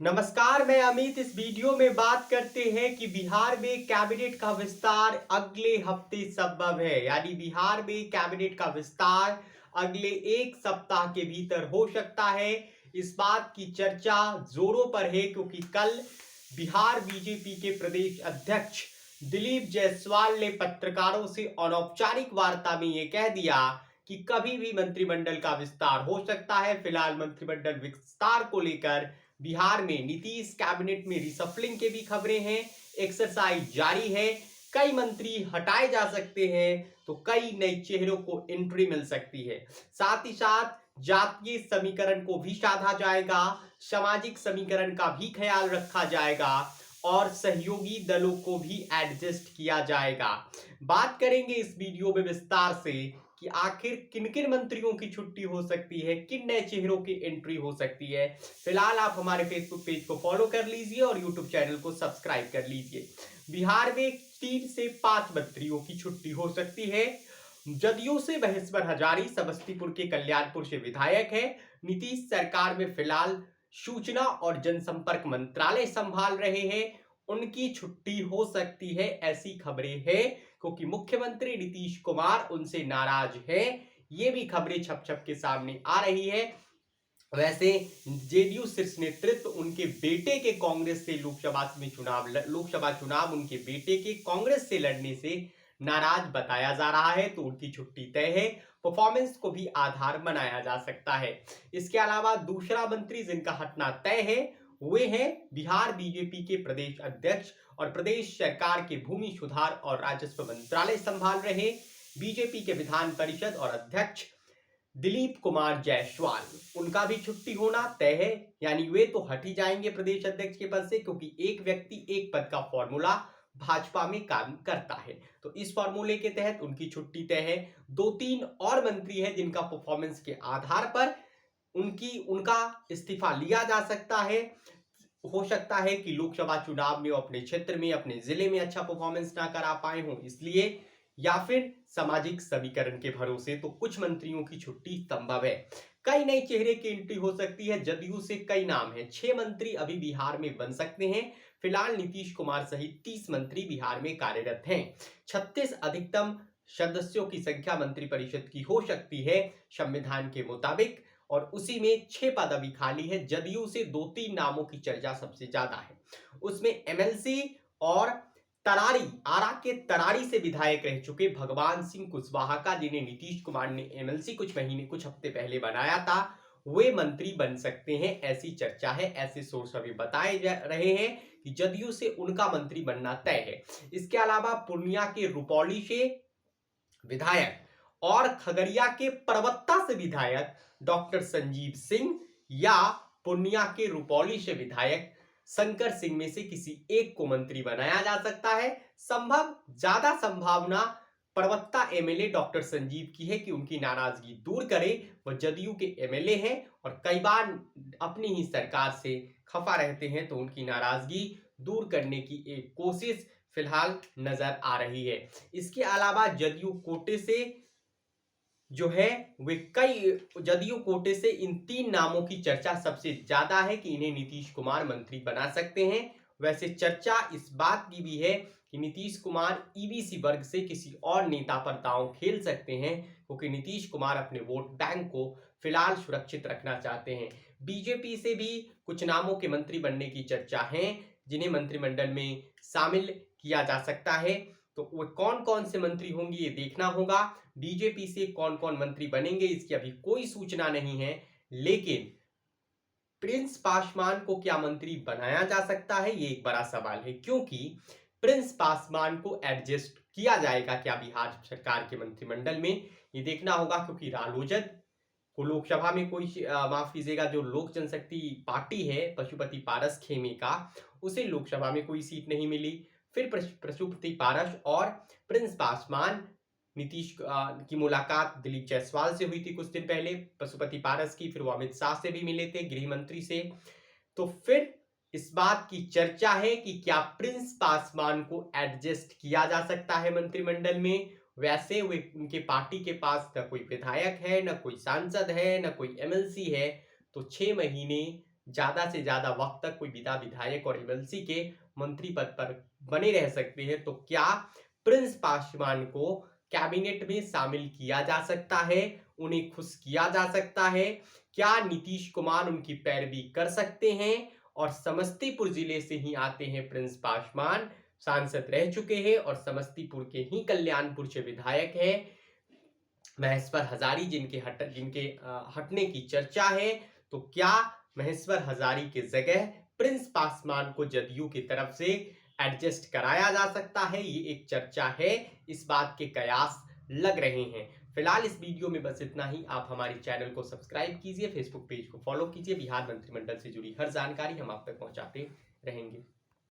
नमस्कार, मैं अमित। इस वीडियो में बात करते हैं कि बिहार में कैबिनेट का विस्तार अगले हफ्ते संभव है। यानी बिहार में कैबिनेट का विस्तार अगले एक सप्ताह के भीतर हो सकता है। इस बात की चर्चा जोरों पर है क्योंकि कल बिहार बीजेपी के प्रदेश अध्यक्ष दिलीप जायसवाल ने पत्रकारों से अनौपचारिक वार्ता में यह कह दिया कि कभी भी मंत्रिमंडल का विस्तार हो सकता है। फिलहाल मंत्रिमंडल विस्तार को लेकर बिहार में नीतीश कैबिनेट में रिसफलिंग के भी खबरें हैं। एक्सरसाइज जारी है। कई मंत्री हटाए जा सकते हैं तो कई नए चेहरों को एंट्री मिल सकती है। साथ ही साथ जातीय समीकरण को भी साधा जाएगा, सामाजिक समीकरण का भी ख्याल रखा जाएगा और सहयोगी दलों को भी एडजस्ट किया जाएगा। बात करेंगे इस वीडियो में विस्तार से कि आखिर किन किन मंत्रियों की छुट्टी हो सकती है, किन नए चेहरों की एंट्री हो सकती है। फिलहाल आप हमारे फेसबुक पेज को फॉलो कर लीजिए और यूट्यूब चैनल को सब्सक्राइब कर लीजिए। बिहार में 3 से 5 मंत्रियों की छुट्टी हो सकती है। जदयू से महेश्वर हजारी समस्तीपुर के कल्याणपुर से विधायक है। नीतीश सरकार में फिलहाल सूचना और जनसंपर्क मंत्रालय संभाल रहे हैं। उनकी छुट्टी हो सकती है, ऐसी खबरें हैं क्योंकि मुख्यमंत्री नीतीश कुमार उनसे नाराज है। ये भी खबरें छप छप के सामने आ रही है। वैसे जेडीयू शीर्ष नेतृत्व उनके बेटे के कांग्रेस से लोकसभा चुनाव उनके बेटे के कांग्रेस से लड़ने से नाराज बताया जा रहा है, तो उनकी छुट्टी तय है। परफॉर्मेंस को भी आधार बनाया जा सकता है। इसके अलावा दूसरा मंत्री जिनका हटना तय है वे हैं बिहार बीजेपी के प्रदेश अध्यक्ष और प्रदेश सरकार के भूमि सुधार और राजस्व मंत्रालय संभाल रहे बीजेपी के विधान परिषद और अध्यक्ष दिलीप कुमार जायसवाल। उनका भी छुट्टी होना तय है। यानी वे तो हट ही जाएंगे प्रदेश अध्यक्ष के पद से, क्योंकि एक व्यक्ति एक पद का फॉर्मूला भाजपा में काम करता है। तो इस फॉर्मूले के तहत उनकी छुट्टी तय है। 2-3 और मंत्री हैं जिनका परफॉर्मेंस के आधार पर उनका इस्तीफा लिया जा सकता है। हो सकता है कि लोकसभा चुनाव में अपने क्षेत्र में अपने जिले में अच्छा परफॉर्मेंस ना करा पाए हों, इसलिए, या फिर सामाजिक समीकरण के भरोसे। तो कुछ मंत्रियों की छुट्टी संभव है। कई नए चेहरे की एंट्री हो सकती है। जदयू से कई नाम हैं। 6 मंत्री अभी बिहार में बन सकते हैं। फिलहाल नीतीश कुमार सहित 30 मंत्री बिहार में कार्यरत हैं। 36 अधिकतम सदस्यों की संख्या मंत्रिपरिषद की हो सकती है संविधान के मुताबिक, और उसी में 6 पद अभी खाली है। जदयू से 2-3 नामों की चर्चा सबसे ज्यादा है। उसमें एमएलसी और तरारी, आरा के तरारी से विधायक रह चुके भगवान सिंह कुशवाहा का, जिन्हें नीतीश कुमार ने एमएलसी कुछ हफ्ते पहले बनाया था, वे मंत्री बन सकते हैं, ऐसी चर्चा है। ऐसे सोर्स अभी बताए जा रहे हैं कि जदयू से उनका मंत्री बनना तय है। इसके अलावा पूर्णिया के रुपौली से विधायक और खगड़िया के परबत्ता से विधायक डॉक्टर संजीव सिंह या पूर्णिया के रुपौली से विधायक शंकर सिंह में से किसी एक को मंत्री बनाया जा सकता है। ज्यादा संभावना परबत्ता एमएलए डॉक्टर संजीव की है कि उनकी नाराजगी दूर करे। वह जदयू के एमएलए हैं और कई बार अपनी ही सरकार से खफा रहते हैं, तो उनकी नाराजगी दूर करने की एक कोशिश फिलहाल नजर आ रही है। इसके अलावा जदयू कोटे से जदयू कोटे से इन 3 नामों की चर्चा सबसे ज्यादा है कि इन्हें नीतीश कुमार मंत्री बना सकते हैं। वैसे चर्चा इस बात की भी है कि नीतीश कुमार ईबीसी वर्ग से किसी और नेता पर दांव खेल सकते हैं, क्योंकि नीतीश कुमार अपने वोट बैंक को फिलहाल सुरक्षित रखना चाहते हैं। बीजेपी से भी कुछ नामों के मंत्री बनने की चर्चा है, जिन्हें मंत्रिमंडल में शामिल किया जा सकता है। तो वो कौन कौन से मंत्री होंगे ये देखना होगा। बीजेपी से कौन कौन मंत्री बनेंगे इसकी अभी कोई सूचना नहीं है, लेकिन प्रिंस पासवान को क्या मंत्री बनाया जा सकता है ये एक बड़ा सवाल है, क्योंकि प्रिंस पासवान को एडजस्ट किया जाएगा क्या बिहार सरकार के मंत्रिमंडल में, ये देखना होगा। क्योंकि रालोजद को लोकसभा में माफ कीजिएगा, जो लोक जनशक्ति पार्टी है पशुपति पारस खेमे का, उसे लोकसभा में कोई सीट नहीं मिली। फिर पशुपति पारस और प्रिंस पासवान नीतीश की मुलाकात दिलीप जायसवाल से हुई थी कुछ दिन पहले, पशुपति पारस की। फिर वो अमित शाह से भी मिले थे, गृह मंत्री से। तो फिर इस बात की चर्चा है कि क्या प्रिंस पासवान को एडजस्ट किया जा सकता है मंत्रिमंडल में। वैसे वे उनके पार्टी के पास न कोई विधायक है, न कोई सांसद है, न कोई एमएलसी है, तो 6 महीने ज्यादा से ज्यादा वक्त तक कोई विधायक और एमएलसी के मंत्री पद पर बने रह सकते हैं, तो क्या प्रिंस पासवान को कैबिनेट में शामिल किया जा सकता है, उन्हें खुश किया जा सकता है? क्या नीतीश कुमार उनकी पैरवी कर सकते हैं? और समस्तीपुर जिले से ही आते हैं प्रिंस पासवान, सांसद रह चुके हैं और समस्तीपुर के ही कल्याणपुर से विधायक हैं महेश्वर हजारी, जिनके हटने की चर्चा है। तो क्या महेश्वर हजारी के जगह प्रिंस पासवान को जदयू की तरफ से एडजस्ट कराया जा सकता है? ये एक चर्चा है, इस बात के कयास लग रहे हैं। फिलहाल इस वीडियो में बस इतना ही। आप हमारे चैनल को सब्सक्राइब कीजिए, फेसबुक पेज को फॉलो कीजिए। बिहार मंत्रिमंडल से जुड़ी हर जानकारी हम आप तक पहुंचाते रहेंगे।